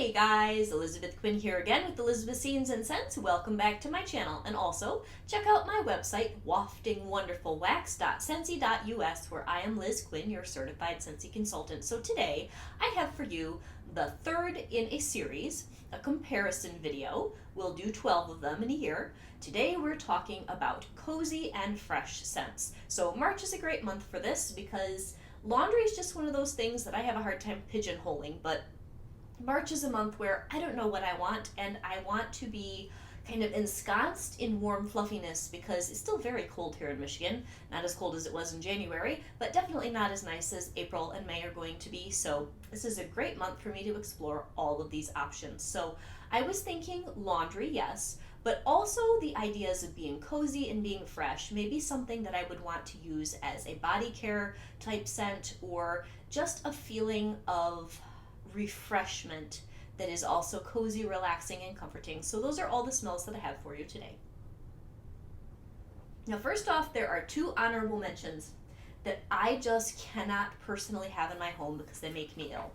Hey guys, Elizabeth Quinn here again with Elizabeth Scenes and Scents. Welcome back to my channel, and also check out my website waftingwonderfulwax.scentsy.us, where I am Liz Quinn, your certified Scentsy consultant. So today I have for you the third in a series, a comparison video. We'll do 12 of them in a year. Today we're talking about cozy and fresh scents. So March is a great month for this because laundry is just one of those things that I have a hard time pigeonholing, but March is a month where I don't know what I want, and I want to be kind of ensconced in warm fluffiness because it's still very cold here in Michigan. Not as cold as it was in January, but definitely not as nice as April and May are going to be. So this is a great month for me to explore all of these options. So I was thinking laundry, yes, but also the ideas of being cozy and being fresh, maybe something that I would want to use as a body care type scent, or just a feeling of refreshment that is also cozy, relaxing, and comforting. So those are all the smells that I have for you today. Now, first off, there are two honorable mentions that I just cannot personally have in my home because they make me ill.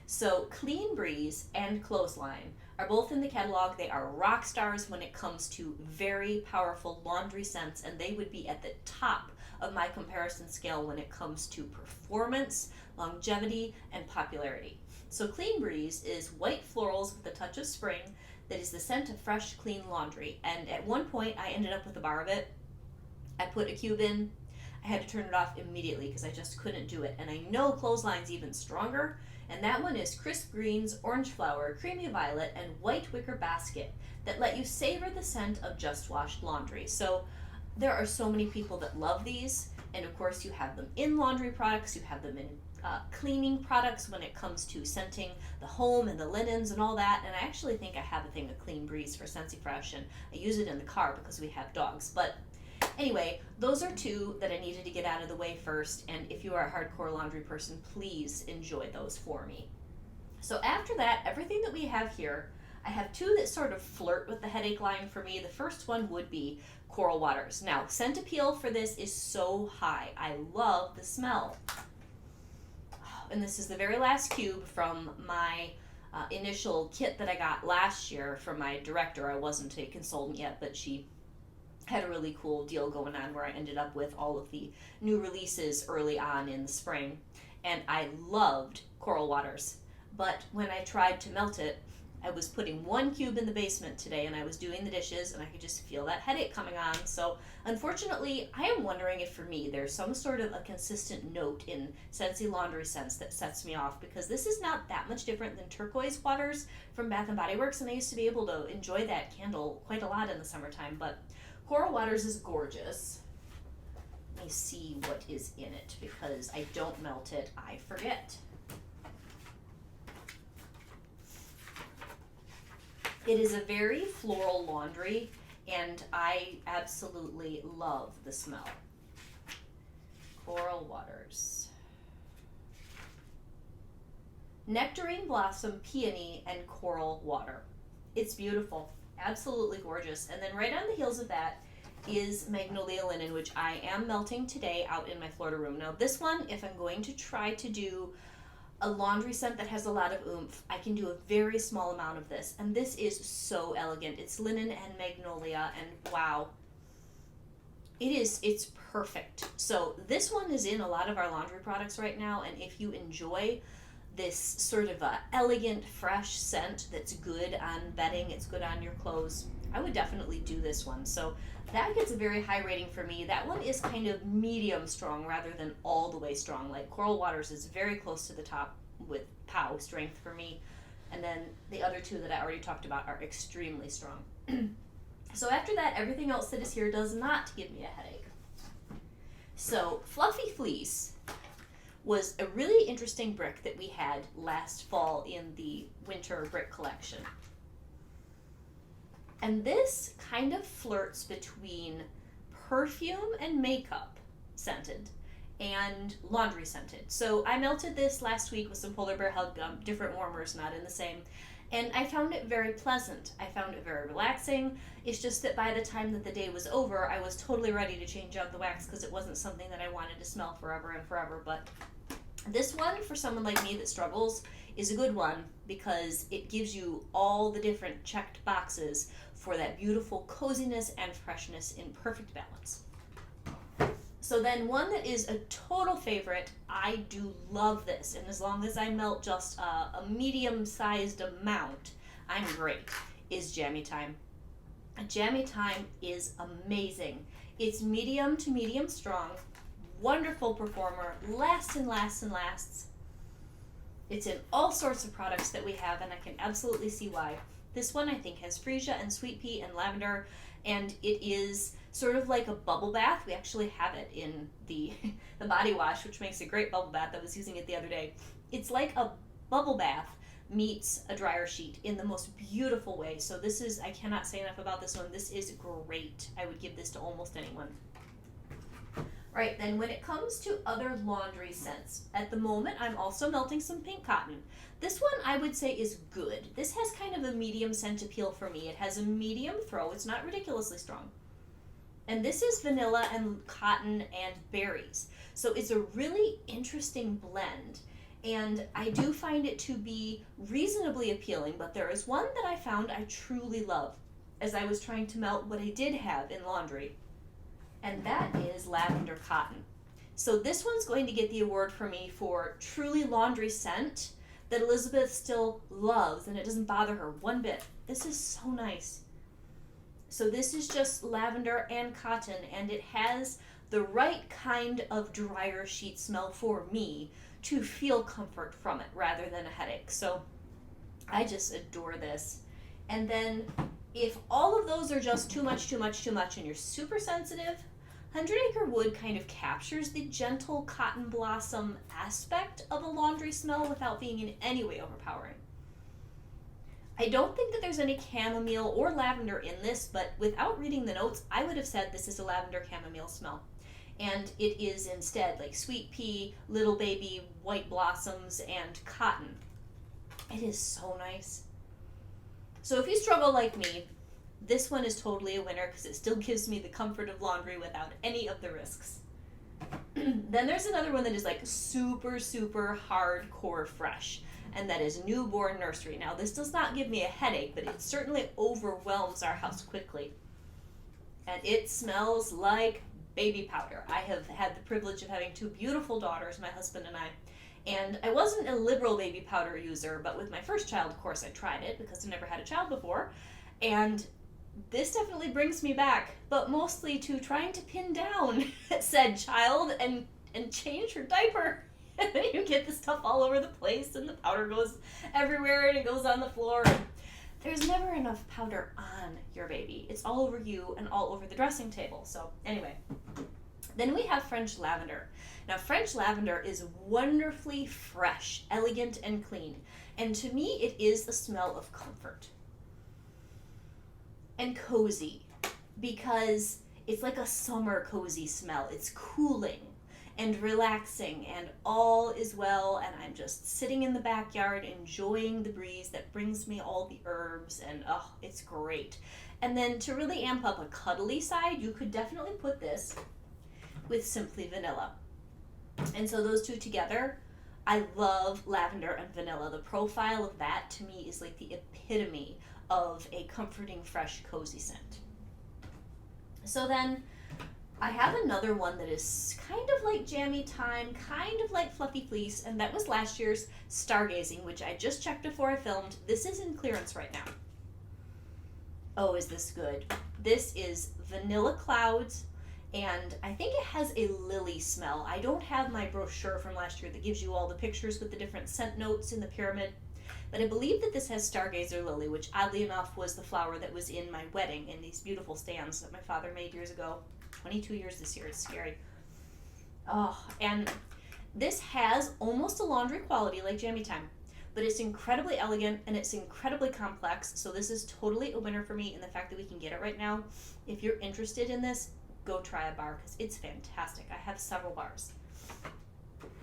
So Clean Breeze and Clothesline are both in the catalog. They are rock stars when it comes to very powerful laundry scents, and they would be at the top of my comparison scale when it comes to performance, longevity, and popularity. So Clean Breeze is white florals with a touch of spring that is the scent of fresh, clean laundry. And at one point, I ended up with a bar of it. I put a cube in. I had to turn it off immediately because I just couldn't do it. And I know Clothesline's even stronger. And that one is crisp greens, orange flower, creamy violet, and white wicker basket that let you savor the scent of just washed laundry. So there are so many people that love these. And of course, you have them in laundry products. You have them in cleaning products when it comes to scenting the home and the linens and all that. And I actually think I have a thing of Clean Breeze for Scentsy Fresh, and I use it in the car because we have dogs. But anyway, those are two that I needed to get out of the way first, and if you are a hardcore laundry person, please enjoy those for me. So after that, everything that we have here, I have two that sort of flirt with the headache line for me. The first one would be Coral Waters. Now, scent appeal for this is so high. I love the smell. And this is the very last cube from my initial kit that I got last year from my director. I wasn't a consultant yet, but she had a really cool deal going on where I ended up with all of the new releases early on in the spring. And I loved Coral Waters. But when I tried to melt it, I was putting one cube in the basement today, and I was doing the dishes, and I could just feel that headache coming on. So unfortunately, I am wondering if for me there's some sort of a consistent note in Scentsy laundry scents that sets me off, because this is not that much different than Turquoise Waters from Bath & Body Works, and I used to be able to enjoy that candle quite a lot in the summertime. But Coral Waters is gorgeous. Let me see what is in it, because I don't melt it, I forget. It is a very floral laundry, and I absolutely love the smell. Coral Waters. Nectarine Blossom, Peony, and Coral Water. It's beautiful. Absolutely gorgeous. And then right on the heels of that is Magnolia Linen, which I am melting today out in my Florida room. Now this one, if I'm going to try to do a laundry scent that has a lot of oomph, I can do a very small amount of this. And this is so elegant. It's linen and magnolia, and wow. It's perfect. So this one is in a lot of our laundry products right now, and if you enjoy this sort of a elegant, fresh scent that's good on bedding, it's good on your clothes, I would definitely do this one. So that gets a very high rating for me. That one is kind of medium strong rather than all the way strong. Like Coral Waters is very close to the top with POW strength for me. And then the other two that I already talked about are extremely strong. So after that, everything else that is here does not give me a headache. So Fluffy Fleece was a really interesting brick that we had last fall in the winter brick collection. And this kind of flirts between perfume and makeup scented and laundry scented. So I melted this last week with some polar bear hug gum, different warmers, not in the same. And I found it very pleasant. I found it very relaxing. It's just that by the time that the day was over, I was totally ready to change out the wax because it wasn't something that I wanted to smell forever and forever. But this one, for someone like me that struggles, is a good one because it gives you all the different checked boxes for that beautiful coziness and freshness in perfect balance. So then one that is a total favorite, I do love this, and as long as I melt just a medium-sized amount, I'm great, is Jammy Time. Jammy Time is amazing. It's medium to medium strong, wonderful performer, lasts and lasts and lasts. It's in all sorts of products that we have, and I can absolutely see why. This one I think has freesia and sweet pea and lavender, and it is sort of like a bubble bath. We actually have it in the body wash, which makes a great bubble bath. I was using it the other day. It's like a bubble bath meets a dryer sheet in the most beautiful way. So this is, I cannot say enough about this one. This is great. I would give this to almost anyone. Right, then when it comes to other laundry scents, at the moment I'm also melting some pink cotton. This one I would say is good. This has kind of a medium scent appeal for me. It has a medium throw. It's not ridiculously strong. And this is vanilla and cotton and berries. So it's a really interesting blend. And I do find it to be reasonably appealing, but there is one that I found I truly love as I was trying to melt what I did have in laundry. And that is Lavender Cotton. So this one's going to get the award for me for truly laundry scent that Elizabeth still loves, and it doesn't bother her one bit. This is so nice. So this is just lavender and cotton, and it has the right kind of dryer sheet smell for me to feel comfort from it rather than a headache. So I just adore this. And then if all of those are just too much, and you're super sensitive, 100 Acre Wood kind of captures the gentle cotton blossom aspect of a laundry smell without being in any way overpowering. I don't think that there's any chamomile or lavender in this, but without reading the notes, I would have said this is a lavender chamomile smell. And it is instead like sweet pea, little baby, white blossoms, and cotton. It is so nice. So if you struggle like me, this one is totally a winner because it still gives me the comfort of laundry without any of the risks. Then there's another one that is like super, super hardcore fresh, and that is Newborn Nursery. Now this does not give me a headache, but it certainly overwhelms our house quickly. And it smells like baby powder. I have had the privilege of having two beautiful daughters, my husband and I, and I wasn't a liberal baby powder user, but with my first child, of course, I tried it because I never had a child before, and this definitely brings me back, but mostly to trying to pin down said child and change her diaper. And then you get the stuff all over the place, and the powder goes everywhere, and it goes on the floor. And there's never enough powder on your baby. It's all over you and all over the dressing table. So anyway, then we have French lavender. Now French lavender is wonderfully fresh, elegant, and clean. And to me, it is a smell of comfort and cozy, because it's like a summer cozy smell. It's cooling and relaxing, and all is well, and I'm just sitting in the backyard enjoying the breeze that brings me all the herbs, and oh, it's great. And then to really amp up a cuddly side, you could definitely put this with Simply Vanilla. And so those two together, I love lavender and vanilla. The profile of that to me is like the epitome of a comforting, fresh, cozy scent. So then I have another one that is kind of like Jammy Time, kind of like Fluffy Fleece, and that was last year's Stargazing, which I just checked before I filmed. This is in clearance right now. Oh, is this good? This is Vanilla Clouds, and I think it has a lily smell. I don't have my brochure from last year that gives you all the pictures with the different scent notes in the pyramid, but I believe that this has Stargazer Lily, which oddly enough was the flower that was in my wedding in these beautiful stands that my father made years ago. 22 years this year, it's scary. Oh, and this has almost a laundry quality like Jammy Time, but it's incredibly elegant and it's incredibly complex, so this is totally a winner for me in the fact that we can get it right now. If you're interested in this, go try a bar because it's fantastic. I have several bars.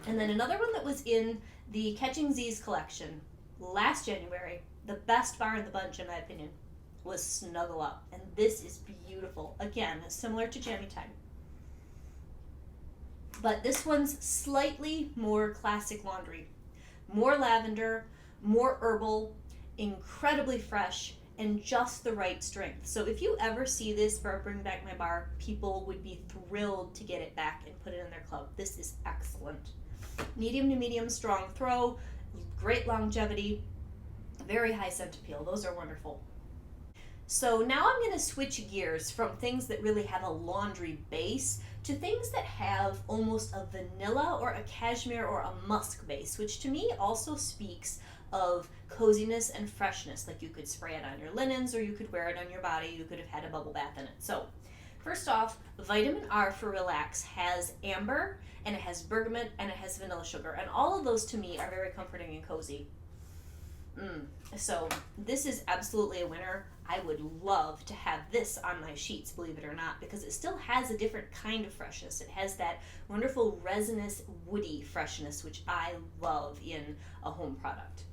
And then another one that was in the Catching Z's collection last January, the best bar in the bunch in my opinion, was Snuggle Up, and this is beautiful. Again, similar to Jammy Time, but this one's slightly more classic laundry, more lavender, more herbal, incredibly fresh, and just the right strength. So if you ever see this for Bring Back My Bar, people would be thrilled to get it back and put it in their club. This is excellent. Medium to medium strong throw, great longevity, very high scent appeal. Those are wonderful. So now I'm going to switch gears from things that really have a laundry base to things that have almost a vanilla or a cashmere or a musk base, which to me also speaks of coziness and freshness. Like you could spray it on your linens, or you could wear it on your body. You could have had a bubble bath in it. So first off, Vitamin R for Relax has amber, and it has bergamot, and it has vanilla sugar, and all of those to me are very comforting and cozy. So this is absolutely a winner. I would love to have this on my sheets, believe it or not, because it still has a different kind of freshness. It has that wonderful resinous, woody freshness, which I love in a home product.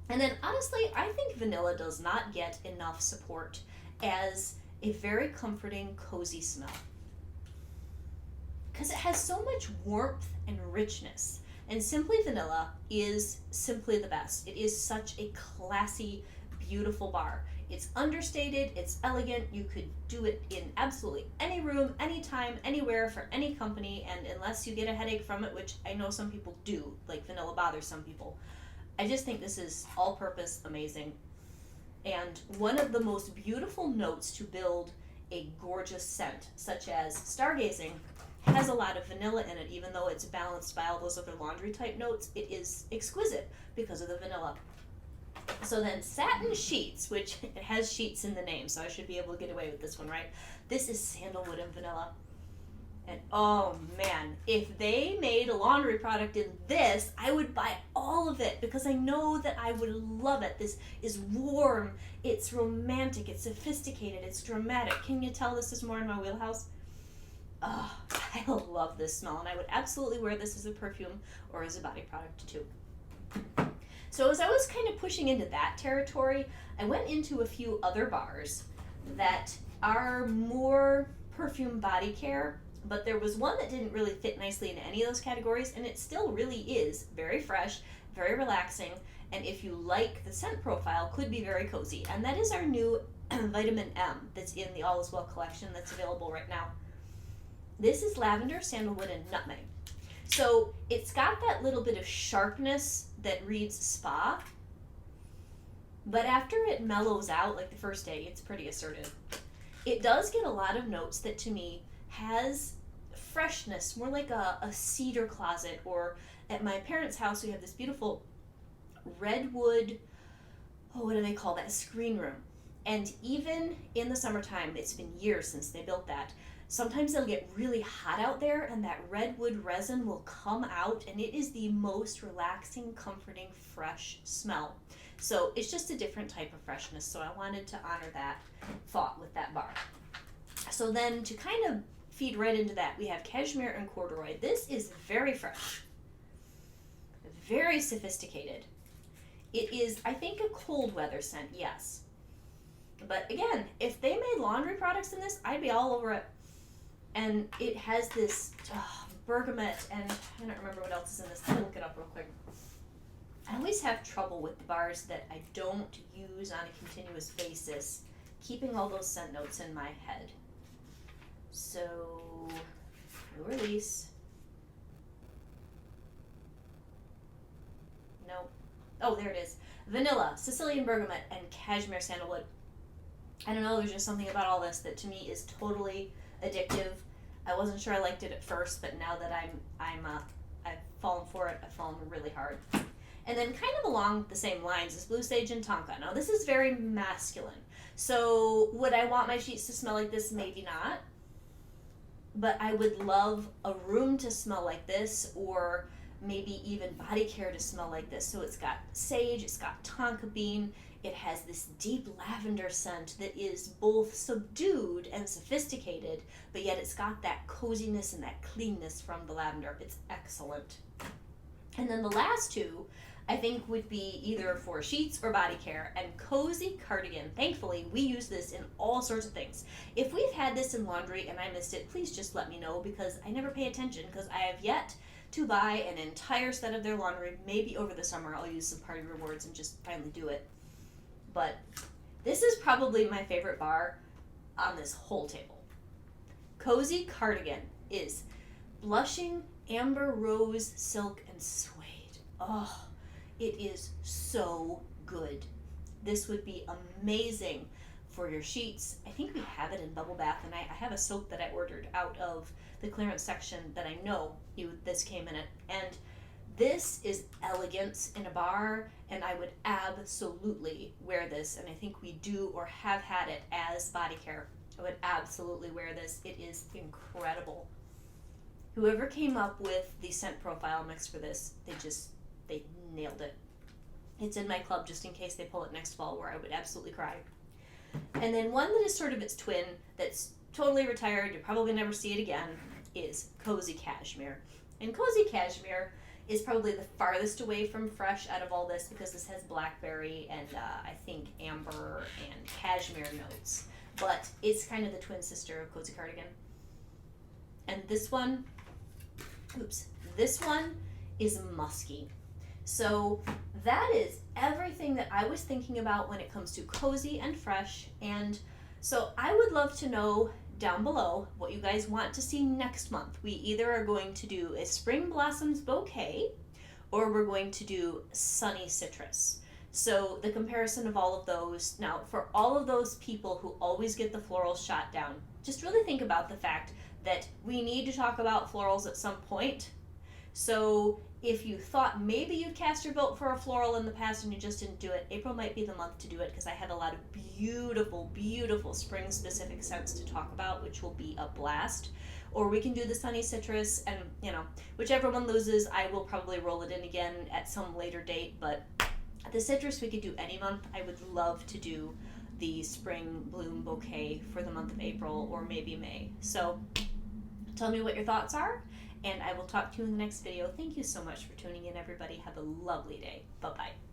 And then honestly, I think vanilla does not get enough support as a very comforting, cozy smell, because it has so much warmth and richness. And Simply Vanilla is simply the best. It is such a classy, beautiful bar. It's understated, it's elegant, you could do it in absolutely any room, anytime, anywhere, for any company, and unless you get a headache from it, which I know some people do, like vanilla bothers some people, I just think this is all-purpose amazing. And one of the most beautiful notes to build a gorgeous scent, such as Stargazing, has a lot of vanilla in it. Even though it's balanced by all those other laundry type notes, it is exquisite because of the vanilla. So then Satin Sheets, which it has sheets in the name, so I should be able to get away with this one, right? This is sandalwood and vanilla. And oh man, if they made a laundry product in this, I would buy all of it because I know that I would love it. This is warm, it's romantic, it's sophisticated, it's dramatic. Can you tell this is more in my wheelhouse? Oh, I love this smell, and I would absolutely wear this as a perfume or as a body product too. So as I was kind of pushing into that territory, I went into a few other bars that are more perfume body care, but there was one that didn't really fit nicely into any of those categories, and it still really is very fresh, very relaxing, and if you like the scent profile, could be very cozy. And that is our new Vitamin M that's in the All Is Well collection that's available right now. This is lavender, sandalwood, and nutmeg. So it's got that little bit of sharpness that reads spa, but after it mellows out, like the first day, it's pretty assertive. It does get a lot of notes that to me has freshness, more like a cedar closet, or at my parents' house we have this beautiful redwood, what do they call that, screen room. And even in the summertime, it's been years since they built that, sometimes it'll get really hot out there and that redwood resin will come out, and it is the most relaxing, comforting, fresh smell. So it's just a different type of freshness, so I wanted to honor that thought with that bar. So then to kind of feed right into that, we have Cashmere and Corduroy. This is very fresh, very sophisticated. It is, I think, a cold weather scent, yes. But again, if they made laundry products in this, I'd be all over it. And it has this bergamot, and I don't remember what else is in this. Let me look it up real quick. I always have trouble with the bars that I don't use on a continuous basis, keeping all those scent notes in my head. So, new release. No. Oh, there it is. Vanilla, Sicilian bergamot, and cashmere sandalwood. I don't know, there's just something about all this that to me is totally addictive. I wasn't sure I liked it at first, but now that I've fallen for it, I've fallen really hard. And then kind of along the same lines is Blue Sage and Tonka. Now this is very masculine. So would I want my sheets to smell like this? Maybe not. But I would love a room to smell like this, or maybe even body care to smell like this. So it's got sage, it's got tonka bean, it has this deep lavender scent that is both subdued and sophisticated, but yet it's got that coziness and that cleanness from the lavender. It's excellent. And then the last two, I think, would be either for sheets or body care, and Cozy Cardigan. Thankfully, we use this in all sorts of things. If we've had this in laundry and I missed it, please just let me know, because I never pay attention, because I have yet to buy an entire set of their laundry. Maybe over the summer I'll use some party rewards and just finally do it. But this is probably my favorite bar on this whole table. Cozy Cardigan is blushing amber rose silk and suede. Oh, it is so good. This would be amazing for your sheets. I think we have it in Bubble Bath, and I have a soap that I ordered out of the clearance section that I know this came in it. And this is elegance in a bar, and I would absolutely wear this, and I think we do or have had it as body care. I would absolutely wear this. It is incredible. Whoever came up with the scent profile mix for this, they nailed it. It's in my club just in case they pull it next fall, where I would absolutely cry. And then one that is sort of its twin, that's totally retired, you'll probably never see it again, is Cozy Cashmere. And Cozy Cashmere is probably the farthest away from fresh out of all this, because this has blackberry and I think amber and cashmere notes. But it's kind of the twin sister of Cozy Cardigan. And this one is musky. So that is everything that I was thinking about when it comes to cozy and fresh. And so I would love to know down below what you guys want to see next month. We either are going to do a Spring Blossoms bouquet, or we're going to do Sunny Citrus. So the comparison of all of those. Now, for all of those people who always get the florals shot down, just really think about the fact that we need to talk about florals at some point. So if you thought maybe you'd cast your vote for a floral in the past and you just didn't do it, April might be the month to do it, because I have a lot of beautiful, beautiful spring-specific scents to talk about, which will be a blast. Or we can do the Sunny Citrus, and whichever one loses, I will probably roll it in again at some later date. But the citrus we could do any month. I would love to do the Spring Bloom Bouquet for the month of April or maybe May. So tell me what your thoughts are, and I will talk to you in the next video. Thank you so much for tuning in, everybody. Have a lovely day. Bye-bye.